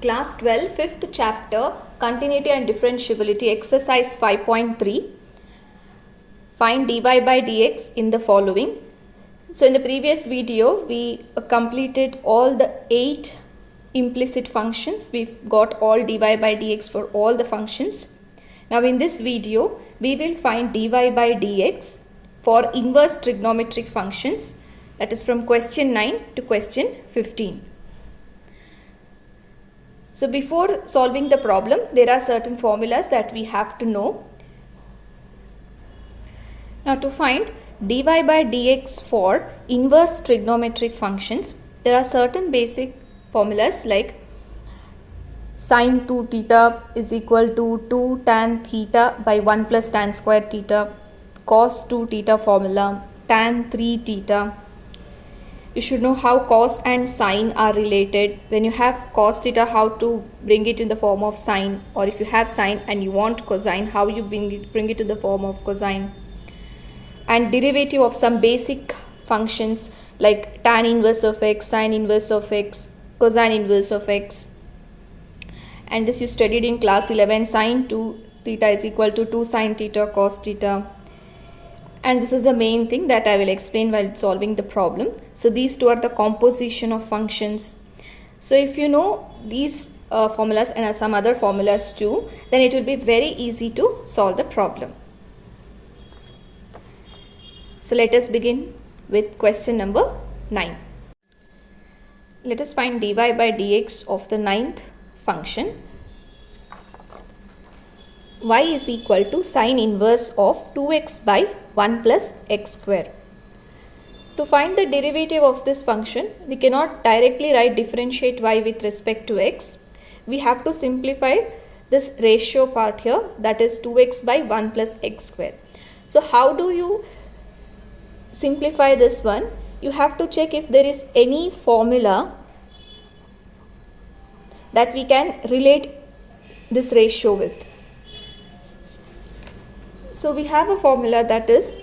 Class 12, 5th chapter, Continuity and Differentiability, exercise 5.3. Find dy by dx in the following. So in the previous video, we completed all the 8 implicit functions. We've got all dy by dx for all the functions. Now in this video, we will find dy by dx for inverse trigonometric functions. That is from question 9 to question 15. So before solving the problem, there are certain formulas that we have to know. Now to find dy by dx for inverse trigonometric functions, there are certain basic formulas like sin 2 theta is equal to 2 tan theta by 1 plus tan square theta, cos 2 theta formula, tan 3 theta. You should know how cos and sine are related. When you have cos theta, how to bring it in the form of sine, or if you have sine and you want cosine, how you bring it in the form of cosine. And derivative of some basic functions like tan inverse of x, sine inverse of x, cosine inverse of x. And this you studied in class 11. Sin 2 theta is equal to 2 sin theta cos theta. And this is the main thing that I will explain while solving the problem. So these two are the composition of functions. So if you know these formulas and some other formulas too, then it will be very easy to solve the problem. So let us begin with question number 9. Let us find dy by dx of the 9th function. Y is equal to sine inverse of 2x by 1 plus x square. To find the derivative of this function, we cannot directly write differentiate y with respect to x. We have to simplify this ratio part here, that is 2x by 1 plus x square. So how do you simplify this one? You have to check if there is any formula that we can relate this ratio with. So we have a formula that is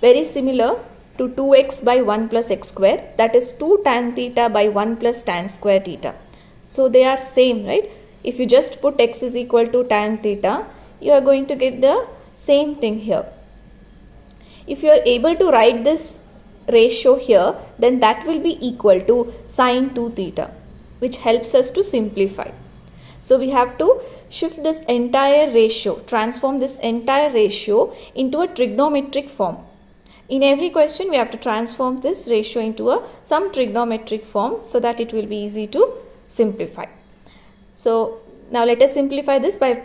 very similar to 2x by 1 plus x square, that is 2 tan theta by 1 plus tan square theta. So they are same, right? If you just put x is equal to tan theta, you are going to get the same thing here. If you are able to write this ratio here, then that will be equal to sine 2 theta, which helps us to simplify. So we have to shift this entire ratio, transform this entire ratio into a trigonometric form. In every question, we have to transform this ratio into some trigonometric form so that it will be easy to simplify. So now let us simplify this by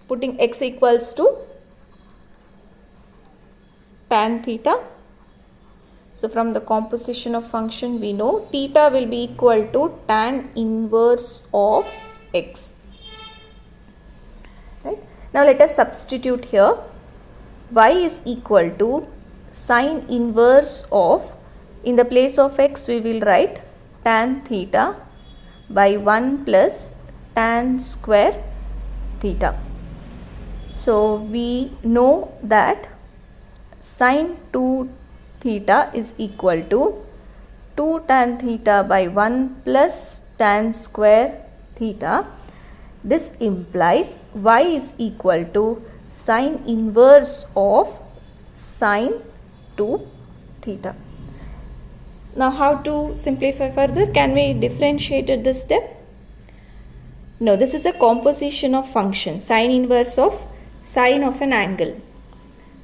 putting x equals to tan theta. So from the composition of function, we know theta will be equal to tan inverse of x. Right? Now let us substitute here. Y is equal to sine inverse of, in the place of x we will write tan theta by 1 plus tan square theta. So we know that sine 2 theta is equal to 2 tan theta by 1 plus tan square theta. This implies y is equal to sine inverse of sine 2 theta. Now how to simplify further? Can we differentiate this step? No, this is a composition of function, sine inverse of sine of an angle.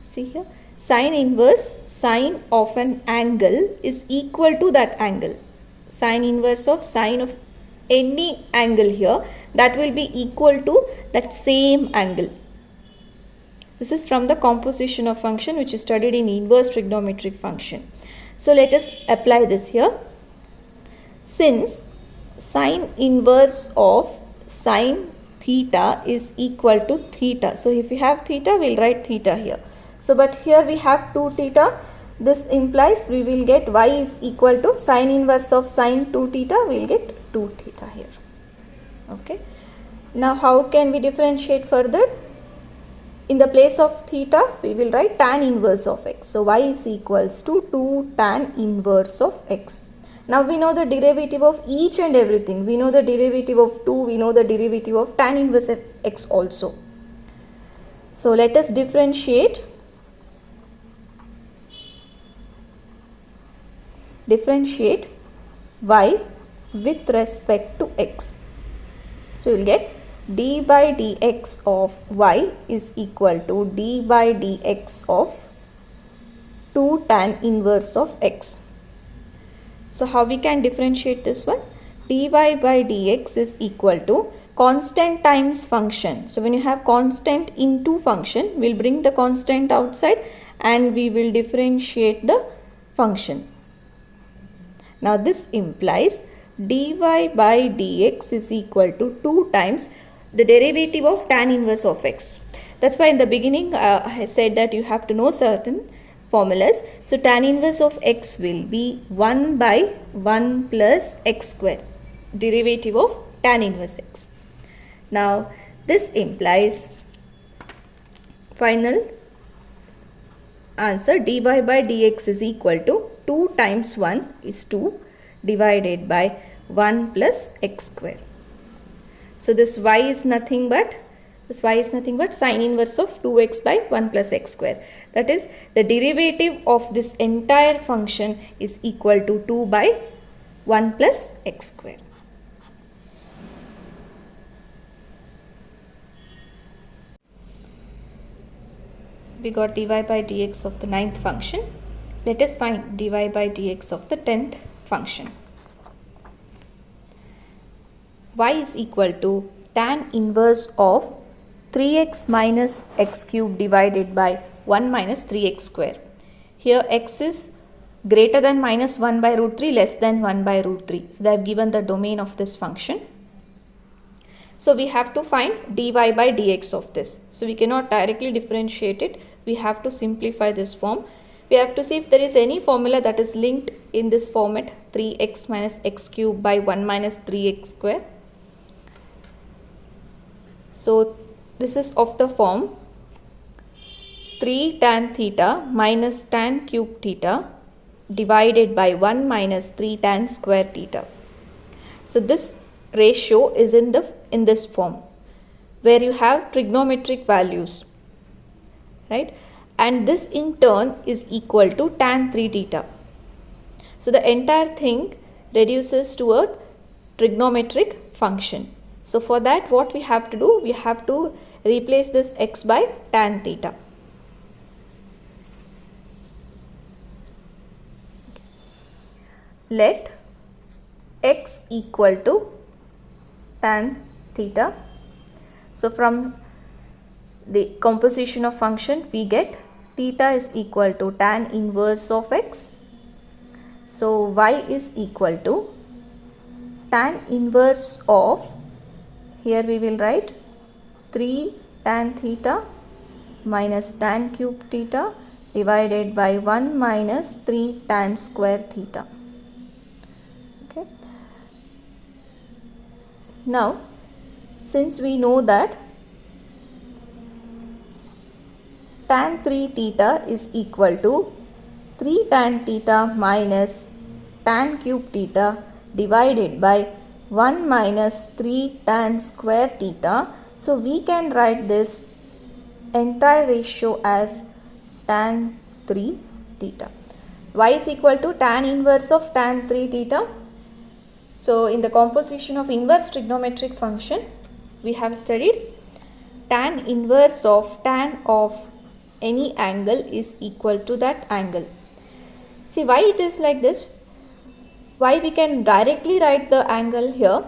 See here, sine inverse sine of an angle is equal to that angle. Sine inverse of sine of any angle here, that will be equal to that same angle. This is from the composition of function which is studied in inverse trigonometric function. So let us apply this here. Since sine inverse of sine theta is equal to theta, so if we have theta, we will write theta here. So but here we have 2 theta. This implies we will get y is equal to sine inverse of sine 2 theta, we will get 2 theta here. Okay. Now how can we differentiate further? In the place of theta, we will write tan inverse of x. So y is equals to 2 tan inverse of x. Now we know the derivative of each and everything. We know the derivative of 2, we know the derivative of tan inverse of x also. So let us differentiate y with respect to x. So you will get d by dx of y is equal to d by dx of 2 tan inverse of x. So how we can differentiate this one? Dy by dx is equal to constant times function. So when you have constant into function, we'll bring the constant outside and we will differentiate the function. Now this implies dy by dx is equal to 2 times the derivative of tan inverse of x. That's why in the beginning I said that you have to know certain formulas. So tan inverse of x will be 1 by 1 plus x square, derivative of tan inverse x. Now this implies final answer dy by dx is equal to 2 times 1 is 2 divided by 1 plus x square. So this y is nothing but sine inverse of 2x by 1 plus x square. That is, the derivative of this entire function is equal to 2 by 1 plus x square. We got dy by dx of the 9th function. Let us find dy by dx of the 10th function. Y is equal to tan inverse of 3x minus x cube divided by 1 minus 3x square. Here x is greater than minus 1 by root 3, less than 1 by root 3. So they have given the domain of this function. So we have to find dy by dx of this. So we cannot directly differentiate it. We have to simplify this form. We have to see if there is any formula that is linked in this format, 3x minus x cube by 1 minus 3x square. So this is of the form 3 tan theta minus tan cube theta divided by 1 minus 3 tan square theta. So this ratio is in this form where you have trigonometric values, right? And this in turn is equal to tan 3 theta. So the entire thing reduces to a trigonometric function. So for that, what we have to do, we have to replace this x by tan theta. Let x equal to tan theta. So from the composition of function, we get theta is equal to tan inverse of x. So y is equal to tan inverse of, here we will write 3 tan theta minus tan cube theta divided by 1 minus 3 tan square theta. Okay. Now, since we know that tan 3 theta is equal to 3 tan theta minus tan cube theta divided by 1 minus 3 tan square theta. So we can write this entire ratio as tan 3 theta. Y is equal to tan inverse of tan 3 theta. So in the composition of inverse trigonometric function, we have studied tan inverse of tan of any angle is equal to that angle. See why it is like this? Why we can directly write the angle here?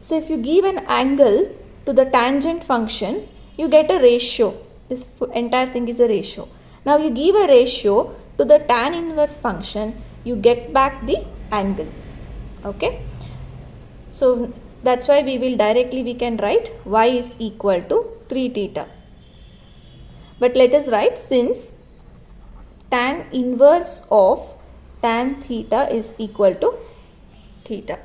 So if you give an angle to the tangent function, you get a ratio. This entire thing is a ratio. Now you give a ratio to the tan inverse function, you get back the angle. Okay. So that's why we can write y is equal to 3 theta. But let us write, since tan inverse of tan theta is equal to theta.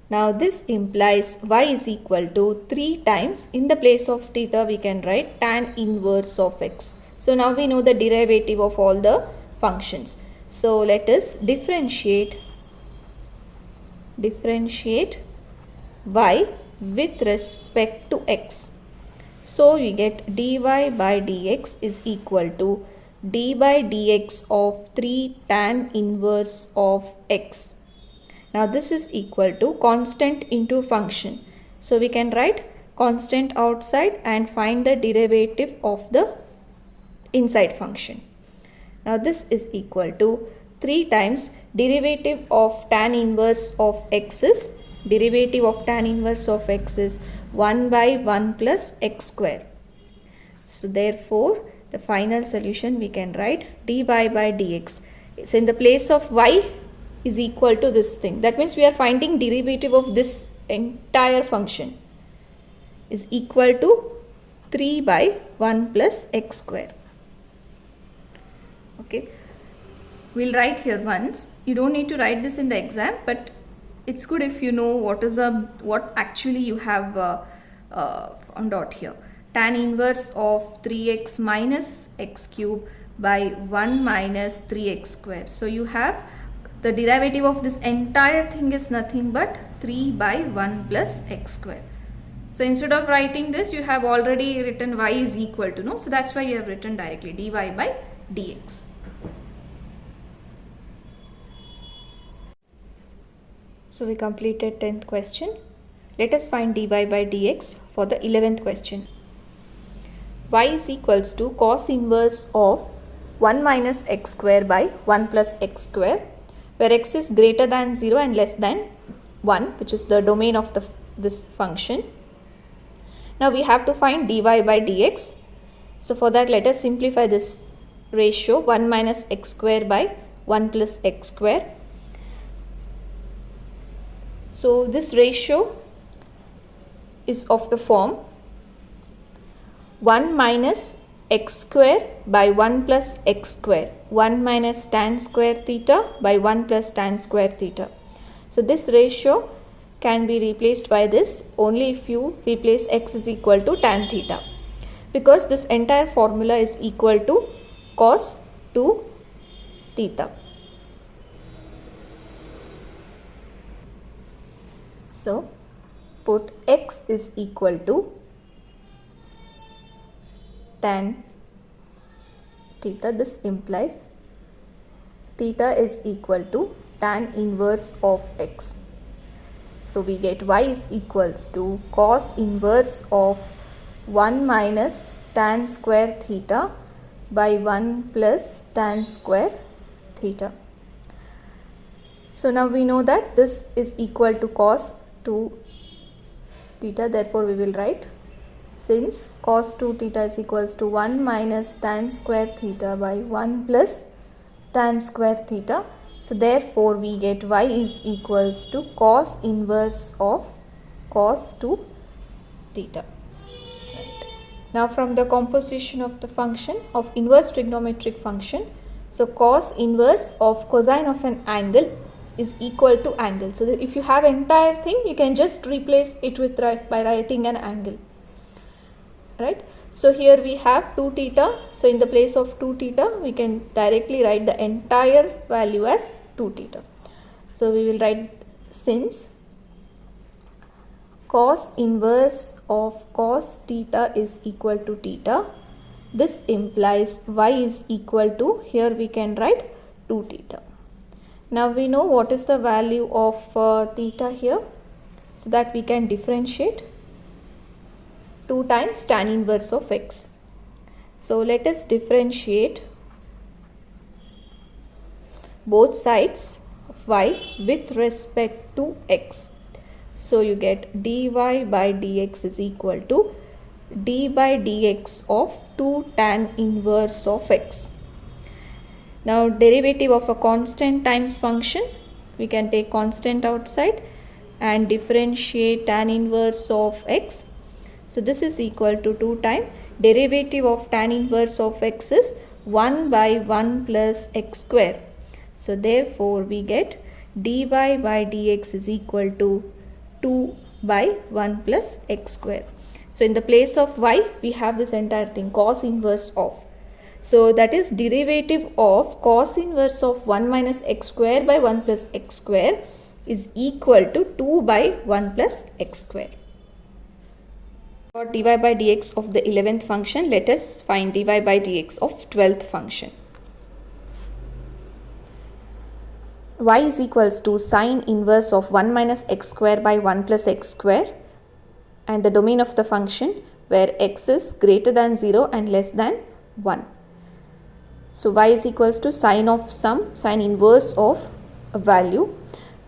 Now this implies y is equal to 3 times, in the place of theta we can write tan inverse of x. So now we know the derivative of all the functions. So let us differentiate y with respect to x. So we get dy by dx is equal to d by dx of 3 tan inverse of x. Now this is equal to constant into function. So we can write constant outside and find the derivative of the inside function. Now this is equal to 3 times derivative of tan inverse of x is 1 by 1 plus x square. So therefore the final solution we can write dy by dx. So in the place of y is equal to this thing. That means we are finding derivative of this entire function is equal to 3 by 1 plus x square. Okay, we'll write here once. You don't need to write this in the exam, but it's good if you know what actually you have found out here. Tan inverse of 3x minus x cube by 1 minus 3x square. So you have the derivative of this entire thing is nothing but 3 by 1 plus x square. So instead of writing this, you have already written y is equal to, no? So that's why you have written directly dy by dx. So we completed 10th question. Let us find dy by dx for the 11th question. Y is equals to cos inverse of 1 minus x square by 1 plus x square, where x is greater than 0 and less than 1, which is the domain of this function. Now we have to find dy by dx. So for that, let us simplify this ratio 1 minus x square by 1 plus x square. So this ratio is of the form 1 minus x square by 1 plus x square, 1 minus tan square theta by 1 plus tan square theta. So this ratio can be replaced by this only if you replace x is equal to tan theta, because this entire formula is equal to cos 2 theta. So put x is equal to tan theta. This implies theta is equal to tan inverse of x. So we get y is equals to cos inverse of 1 minus tan square theta by 1 plus tan square theta. So now we know that this is equal to cos 2 theta. Therefore we will write, since cos 2 theta is equals to 1 minus tan square theta by 1 plus tan square theta. So therefore we get y is equals to cos inverse of cos 2 theta. Right. Now from the composition of the function of inverse trigonometric function, so cos inverse of cosine of an angle is equal to angle. So that if you have entire thing, you can just replace it with by writing an angle. Right. So here we have 2 theta. So in the place of 2 theta, we can directly write the entire value as 2 theta. So we will write, since cos inverse of cos theta is equal to theta, this implies y is equal to, here we can write 2 theta. Now we know what is the value of theta here, so that we can differentiate 2 times tan inverse of x. So let us differentiate both sides of y with respect to x. So you get dy by dx is equal to d by dx of 2 tan inverse of x. Now derivative of a constant times function, we can take constant outside and differentiate tan inverse of x. So this is equal to 2 times derivative of tan inverse of x is 1 by 1 plus x square. So therefore we get dy by dx is equal to 2 by 1 plus x square. So in the place of y, we have this entire thing, cos inverse of. So that is derivative of cos inverse of 1 minus x square by 1 plus x square is equal to 2 by 1 plus x square. For dy by dx of the 11th function, let us find dy by dx of 12th function. Y is equals to sine inverse of 1 minus x square by 1 plus x square, and the domain of the function where x is greater than 0 and less than 1. So y is equals to sine of some, sine inverse of a value.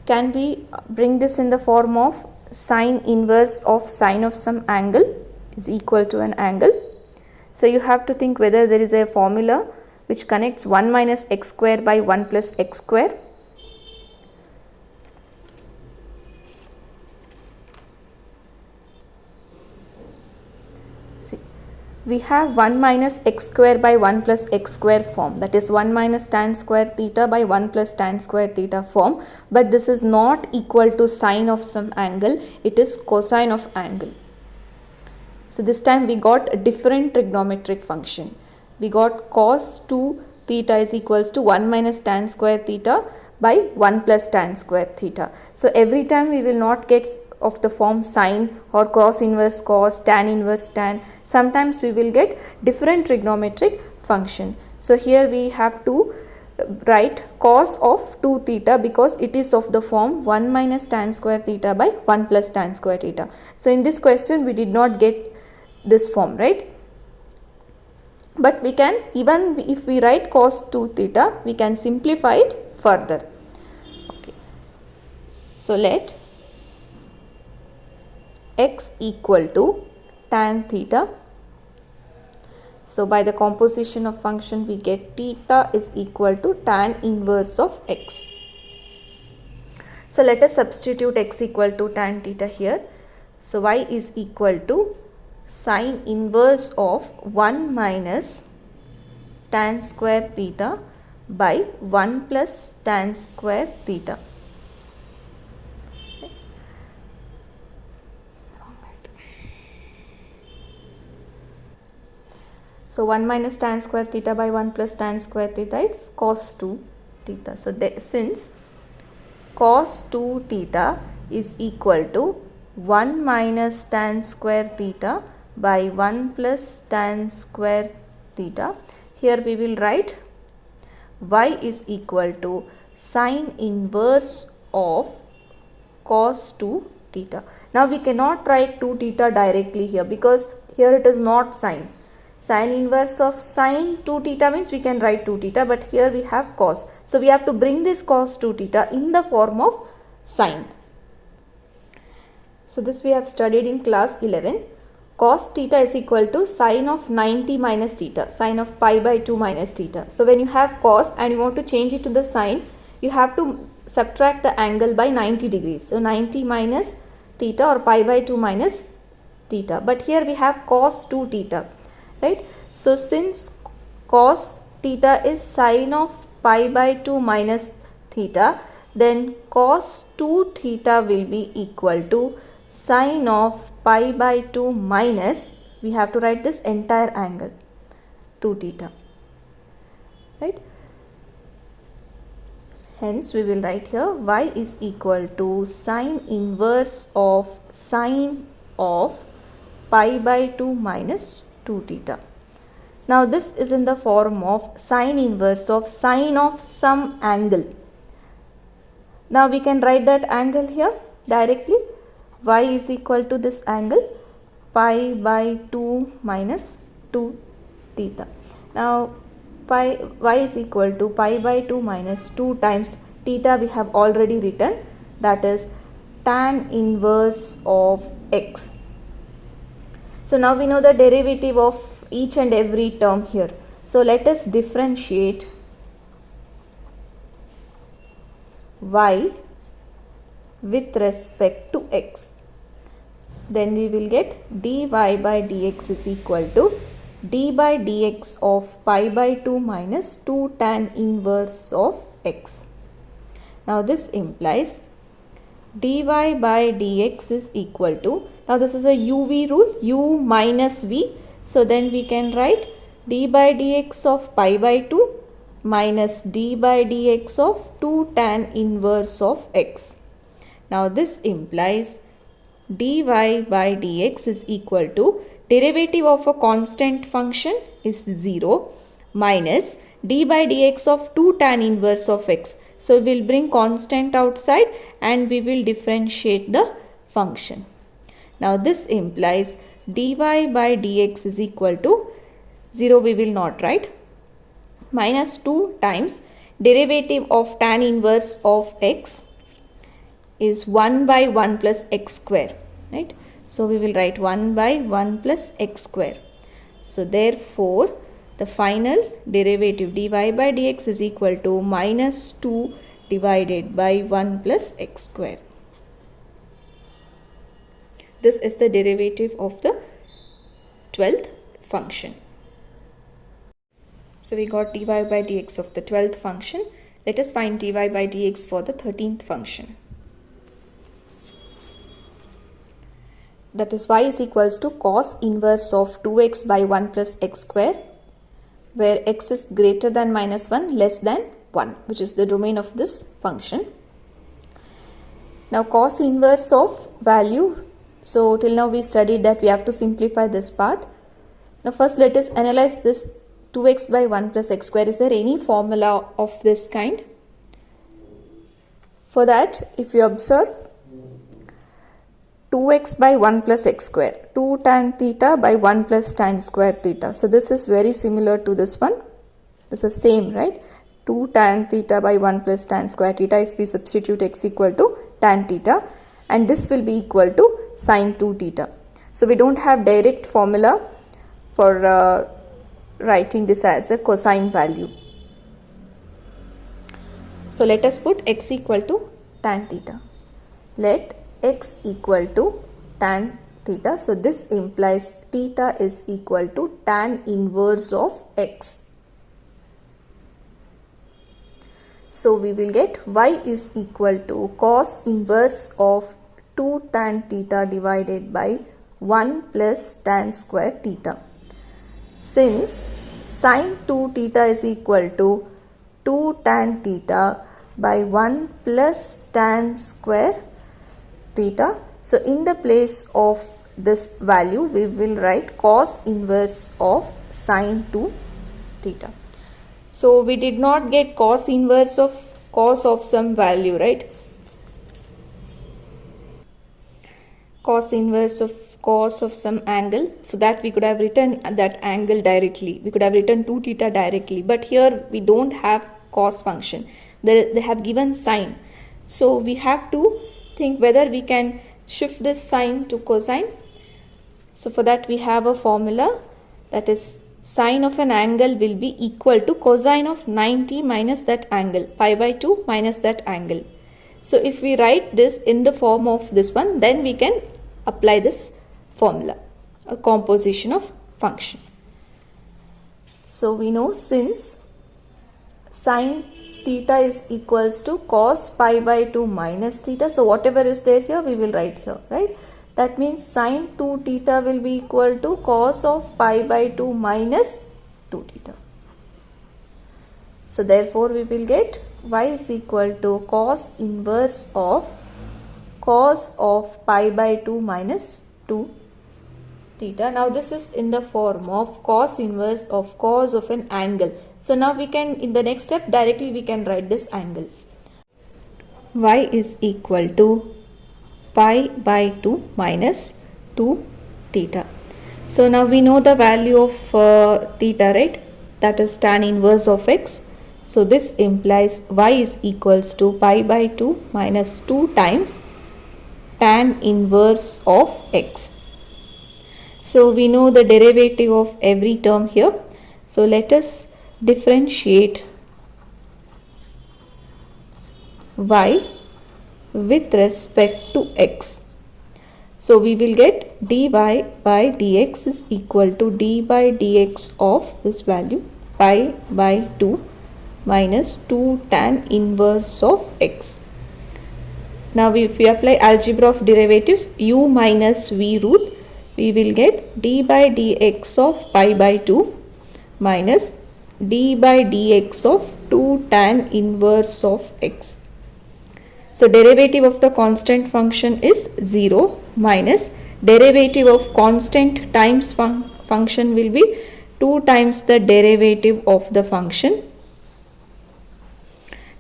Can we bring this in the form of sine inverse of sine of some angle is equal to an angle? So you have to think whether there is a formula which connects 1 minus x square by 1 plus x square. We have 1 minus x square by 1 plus x square form, that is 1 minus tan square theta by 1 plus tan square theta form, but this is not equal to sine of some angle, it is cosine of angle. So this time we got a different trigonometric function. We got cos 2 theta is equals to 1 minus tan square theta by 1 plus tan square theta. So every time we will not get of the form sine or cos inverse cos, tan inverse tan. Sometimes we will get different trigonometric function. So here we have to write cos of 2 theta because it is of the form 1 minus tan square theta by 1 plus tan square theta. So in this question we did not get this form, right? But we can, even if we write cos 2 theta, we can simplify it further. Okay. So let x equal to tan theta. So by the composition of function we get theta is equal to tan inverse of x. So let us substitute x equal to tan theta here. So y is equal to sine inverse of 1 minus tan square theta by 1 plus tan square theta. So 1 minus tan square theta by 1 plus tan square theta, it's cos 2 theta. So since cos 2 theta is equal to 1 minus tan square theta by 1 plus tan square theta, here we will write y is equal to sine inverse of cos 2 theta. Now we cannot write 2 theta directly here because here it is not sine. Sine inverse of sine 2 theta means we can write 2 theta, but here we have cos. So we have to bring this cos 2 theta in the form of sine. So this we have studied in class 11. Cos theta is equal to sine of 90 minus theta, sine of pi by 2 minus theta. So when you have cos and you want to change it to the sine, you have to subtract the angle by 90 degrees. So 90 minus theta or pi by 2 minus theta. But here we have cos 2 theta. Right. So since cos theta is sine of pi by 2 minus theta, then cos 2 theta will be equal to sine of pi by 2 minus, we have to write this entire angle, 2 theta. Right. Hence we will write here y is equal to sine inverse of sine of pi by 2 minus 2 theta. Now this is in the form of sine inverse of sine of some angle. Now we can write that angle here directly. Y is equal to this angle pi by 2 minus 2 theta. Now y is equal to pi by 2 minus 2 times theta we have already written, that is tan inverse of x. So now we know the derivative of each and every term here. So let us differentiate y with respect to x. Then we will get dy by dx is equal to d by dx of pi by 2 minus 2 tan inverse of x. Now this implies dy by dx is equal to, now this is a uv rule, u minus v, so then we can write d by dx of pi by 2 minus d by dx of 2 tan inverse of x. Now this implies dy by dx is equal to derivative of a constant function is 0 minus d by dx of 2 tan inverse of x. So we will bring constant outside and we will differentiate the function. Now this implies dy by dx is equal to 0, we will not write, minus 2 times derivative of tan inverse of x is 1 by 1 plus x square, right? So we will write 1 by 1 plus x square. So therefore the final derivative dy by dx is equal to minus 2 divided by 1 plus x square. This is the derivative of the 12th function. So we got dy by dx of the 12th function. Let us find dy by dx for the 13th function. That is y is equals to cos inverse of 2x by 1 plus x square, where x is greater than minus 1 less than 1, which is the domain of this function. Now cos inverse of value, so till now we studied that we have to simplify this part. Now first let us analyze this 2x by 1 plus x square. Is there any formula of this kind? For that, if you observe, 2x by 1 plus x square, 2 tan theta by 1 plus tan square theta. So this is very similar to this one. This is same, right? 2 tan theta by 1 plus tan square theta if we substitute x equal to tan theta, and this will be equal to sin 2 theta. So we don't have direct formula for writing this as a cosine value. So let us put x equal to tan theta. Let x equal to tan theta. So this implies theta is equal to tan inverse of x. So we will get y is equal to cos inverse of 2 tan theta divided by 1 plus tan square theta. Since sin 2 theta is equal to 2 tan theta by 1 plus tan square theta, so in the place of this value we will write cos inverse of sin 2 theta. So we did not get cos inverse of cos of some value, right? Cos inverse of cos of some angle, so that we could have written that angle directly. We could have written 2 theta directly, but here we don't have cos function. They have given sine. So we have to think whether we can shift this sine to cosine. So for that we have a formula, that is sine of an angle will be equal to cosine of 90 minus that angle, pi by 2 minus that angle. So if we write this in the form of this one, then we can apply this formula, a composition of function. So we know since sin theta is equals to cos pi by 2 minus theta, so whatever is there here we will write here, right? That means sin 2 theta will be equal to cos of pi by 2 minus 2 theta. So therefore we will get y is equal to cos inverse of cos of pi by 2 minus 2 theta. Now this is in the form of cos inverse of cos of an angle. So now we can, in the next step, directly we can write this angle. Y is equal to pi by 2 minus 2 theta. So now we know the value of theta, right? That is tan inverse of x. So this implies y is equals to pi by 2 minus 2 times tan inverse of x. So we know the derivative of every term here. So let us differentiate y with respect to x. So we will get dy by dx is equal to d by dx of this value pi by 2 minus 2 tan inverse of x. Now if we apply algebra of derivatives, u minus v root, we will get d by dx of pi by 2 minus d by dx of 2 tan inverse of x. So derivative of the constant function is 0 minus derivative of constant times function will be 2 times the derivative of the function.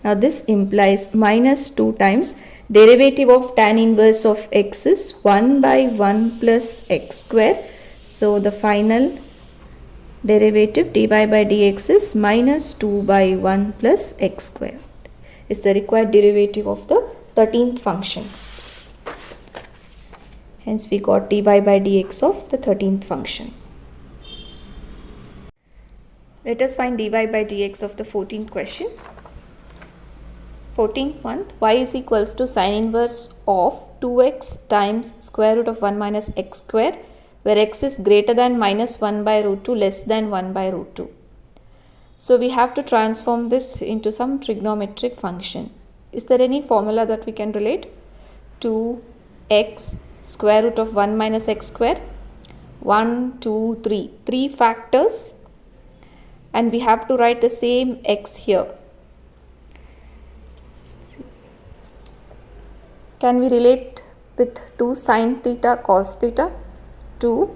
Now this implies minus 2 times derivative of tan inverse of x is 1 by 1 plus x square. So the final derivative dy by dx is minus 2 by 1 plus x square is the required derivative of the 13th function. Hence we got dy by dx of the 13th function. Let us find dy by dx of the 14th question. 14th one, y is equals to sine inverse of 2x times square root of 1 minus x square, where x is greater than minus 1 by root 2 less than 1 by root 2. So we have to transform this into some trigonometric function. Is there any formula that we can relate? 2x square root of 1 minus x square, 1, 2, 3, 3 factors, and we have to write the same x here. Can we relate with 2 sine theta cos theta? 2,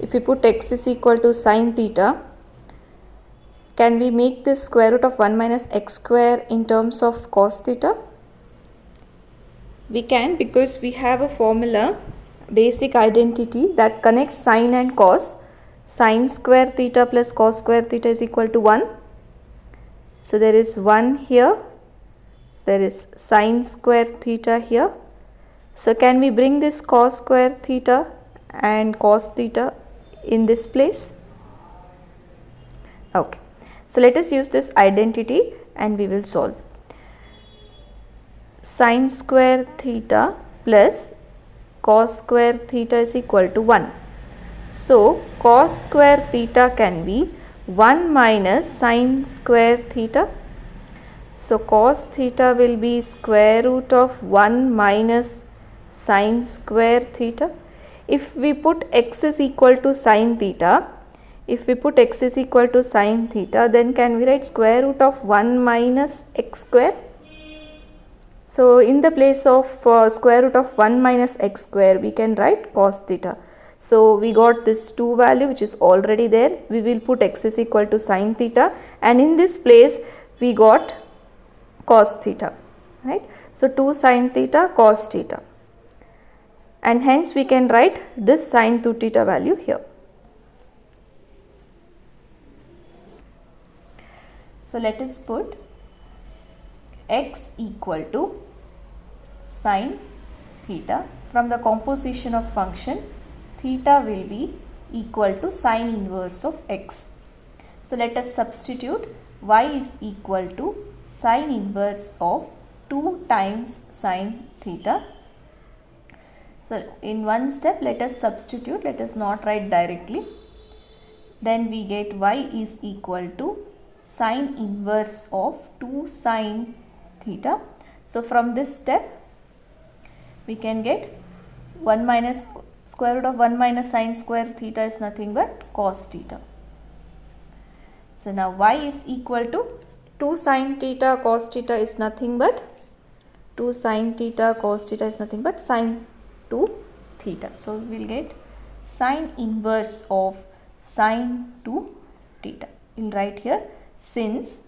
if we put x is equal to sine theta, can we make this square root of 1 minus x square in terms of cos theta? We can, because we have a formula, basic identity that connects sine and cos. Sine square theta plus cos square theta is equal to 1. So there is 1 here. There is sine square theta here. So can we bring this cos square theta and cos theta in this place? Okay. So let us use this identity and we will solve. Sine square theta plus cos square theta is equal to 1. So cos square theta can be 1 minus sine square theta. So cos theta will be square root of 1 minus sine square theta. If we put x is equal to sine theta, then can we write square root of 1 minus x square? So in the place of square root of 1 minus x square, we can write cos theta. So we got this 2 value which is already there. We will put x is equal to sine theta, and in this place we got cos theta, right? So 2 sine theta cos theta, and hence we can write this sine 2 theta value here. So let us put x equal to sine theta. From the composition of function, theta will be equal to sine inverse of x. So let us substitute y is equal to sine inverse of 2 times sine theta. So in one step let us substitute, let us not write directly. Then we get y is equal to sine inverse of 2 sine theta. So from this step we can get 1 minus square root of 1 minus sine square theta is nothing but cos theta. So now y is equal to 2 sine theta cos theta is nothing but sine 2 theta. So we will get sine inverse of sine 2 theta. We will write here, since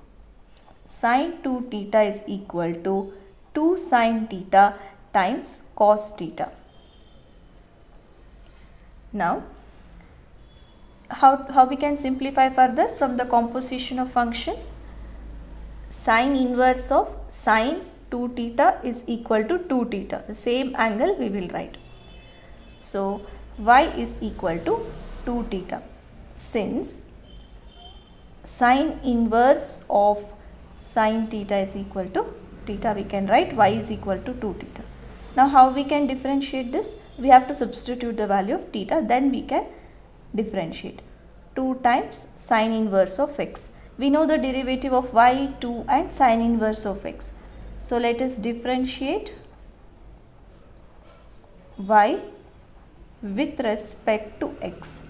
sine 2 theta is equal to 2 sine theta times cos theta. Now how we can simplify further? From the composition of function, sine inverse of sine 2 theta is equal to 2 theta, the same angle we will write. So y is equal to 2 theta. Since sine inverse of sine theta is equal to theta, we can write y is equal to 2 theta. Now how we can differentiate this? We have to substitute the value of theta, then we can differentiate. 2 times sine inverse of x. We know the derivative of y, 2 and sine inverse of x. So let us differentiate y with respect to x.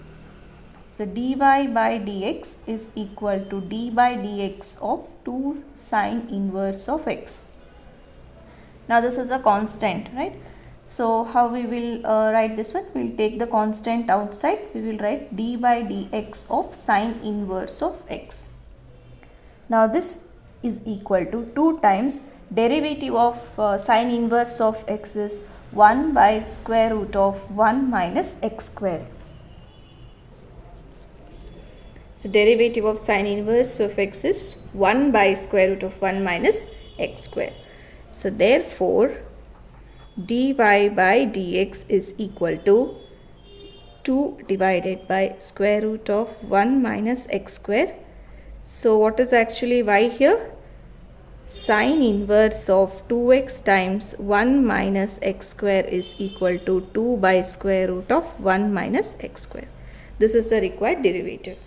So dy by dx is equal to d by dx of 2 sine inverse of x. Now this is a constant, right? So how we will write this one? We will take the constant outside. We will write d by dx of sine inverse of x. Now this is equal to 2 times derivative of sine inverse of x is 1 by square root of 1 minus x square. So derivative of sine inverse of x is 1 by square root of 1 minus x square. So therefore dy by dx is equal to 2 divided by square root of 1 minus x square. So what is actually y here? Sine inverse of 2x times 1 minus x square is equal to 2 by square root of 1 minus x square. This is the required derivative.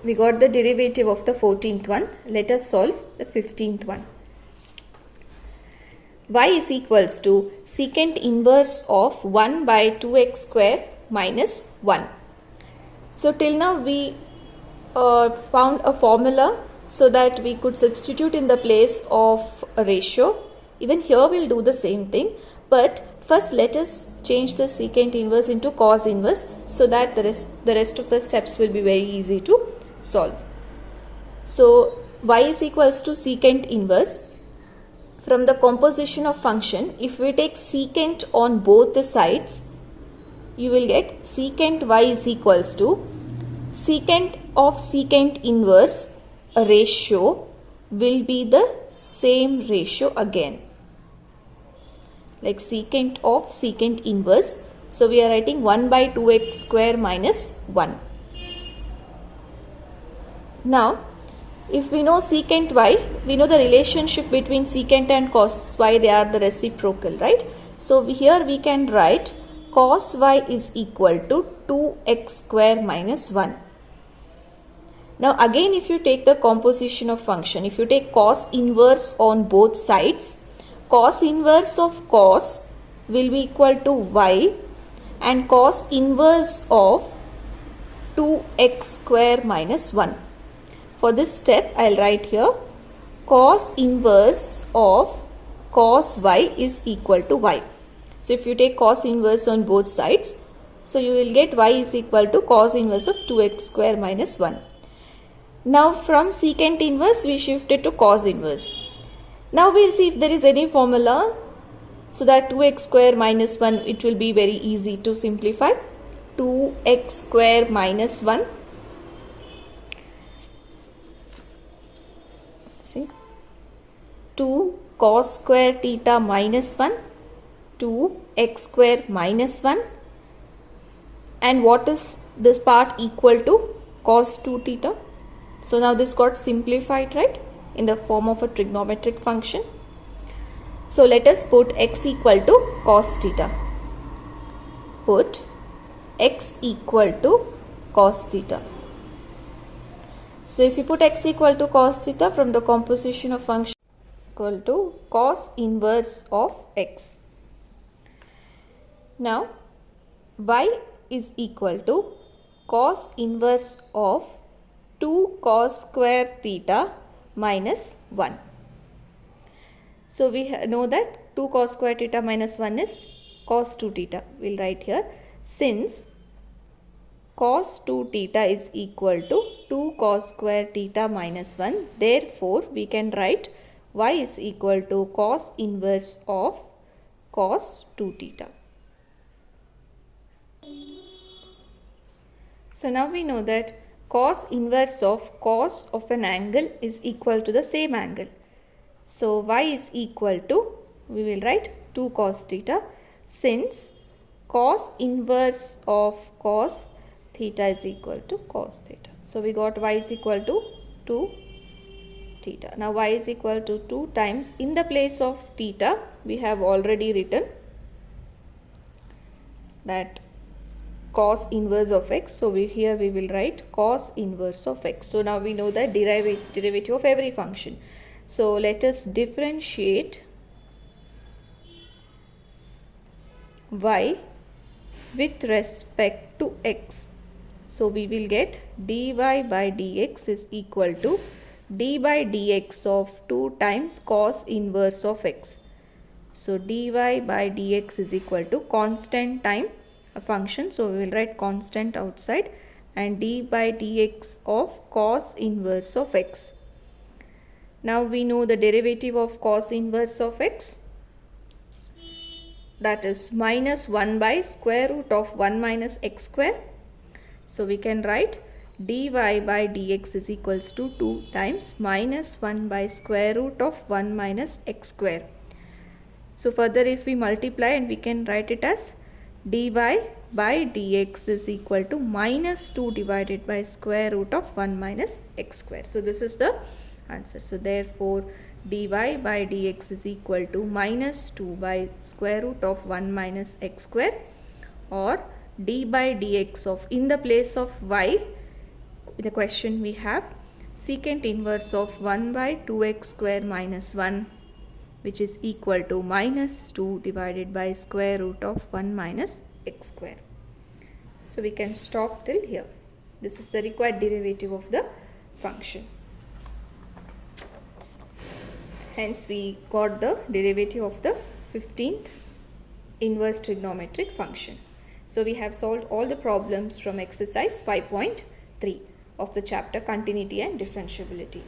We got the derivative of the 14th one. Let us solve the 15th one. Y is equals to secant inverse of 1 by 2x square minus 1. So till now we found a formula so that we could substitute in the place of a ratio. Even here we will do the same thing, but first let us change the secant inverse into cos inverse so that the rest of the steps will be very easy to solve. So y is equals to secant inverse. From the composition of function, if we take secant on both the sides, you will get secant y is equals to secant of secant inverse, a ratio will be the same ratio again, like secant of secant inverse. So we are writing 1 by 2x square minus 1. Now if we know secant y, we know the relationship between secant and cos y, they are the reciprocal, right? So here we can write cos y is equal to 2x square minus 1. Now again, if you take the composition of function, if you take cos inverse on both sides, cos inverse of cos will be equal to y and cos inverse of 2x square minus 1. For this step, I will write here cos inverse of cos y is equal to y. So if you take cos inverse on both sides, so you will get y is equal to cos inverse of 2x square minus 1. Now from secant inverse, we shifted to cos inverse. Now we will see if there is any formula so that 2x square minus 1, it will be very easy to simplify. 2x square minus 1. See, 2 cos square theta minus 1, 2 x square minus 1, and what is this part equal to? Cos 2 theta. So now this got simplified, right, in the form of a trigonometric function. So let us put x equal to cos theta. Put x equal to cos theta. So if you put x equal to cos theta, from the composition of function equal to cos inverse of x. Now y is equal to cos inverse of 2 cos square theta minus 1. So we know that 2 cos square theta minus 1 is cos 2 theta. We will write here, since cos 2 theta is equal to 2 cos square theta minus 1. Therefore, we can write y is equal to cos inverse of cos 2 theta. So now we know that cos inverse of cos of an angle is equal to the same angle. So y is equal to, we will write 2 cos theta, since cos inverse of cos theta is equal to cos theta. So we got y is equal to 2 theta. Now y is equal to 2 times, in the place of theta we have already written that cos inverse of x. So here we will write cos inverse of x. So now we know the derivative of every function. So let us differentiate y with respect to x. So we will get dy by dx is equal to d by dx of 2 times cos inverse of x. So dy by dx is equal to constant time a function. So we will write constant outside and d by dx of cos inverse of x. Now we know the derivative of cos inverse of x, that is minus 1 by square root of 1 minus x square. So we can write dy by dx is equals to 2 times minus 1 by square root of 1 minus x square. So further if we multiply, and we can write it as dy by dx is equal to minus 2 divided by square root of 1 minus x square. So this is the answer. So therefore dy by dx is equal to minus 2 by square root of 1 minus x square, or d by dx of, in the place of y, the question we have secant inverse of 1 by 2x square minus 1, which is equal to minus 2 divided by square root of 1 minus x square. So we can stop till here. This is the required derivative of the function. Hence we got the derivative of the 15th inverse trigonometric function. So we have solved all the problems from exercise 5.3 of the chapter continuity and differentiability.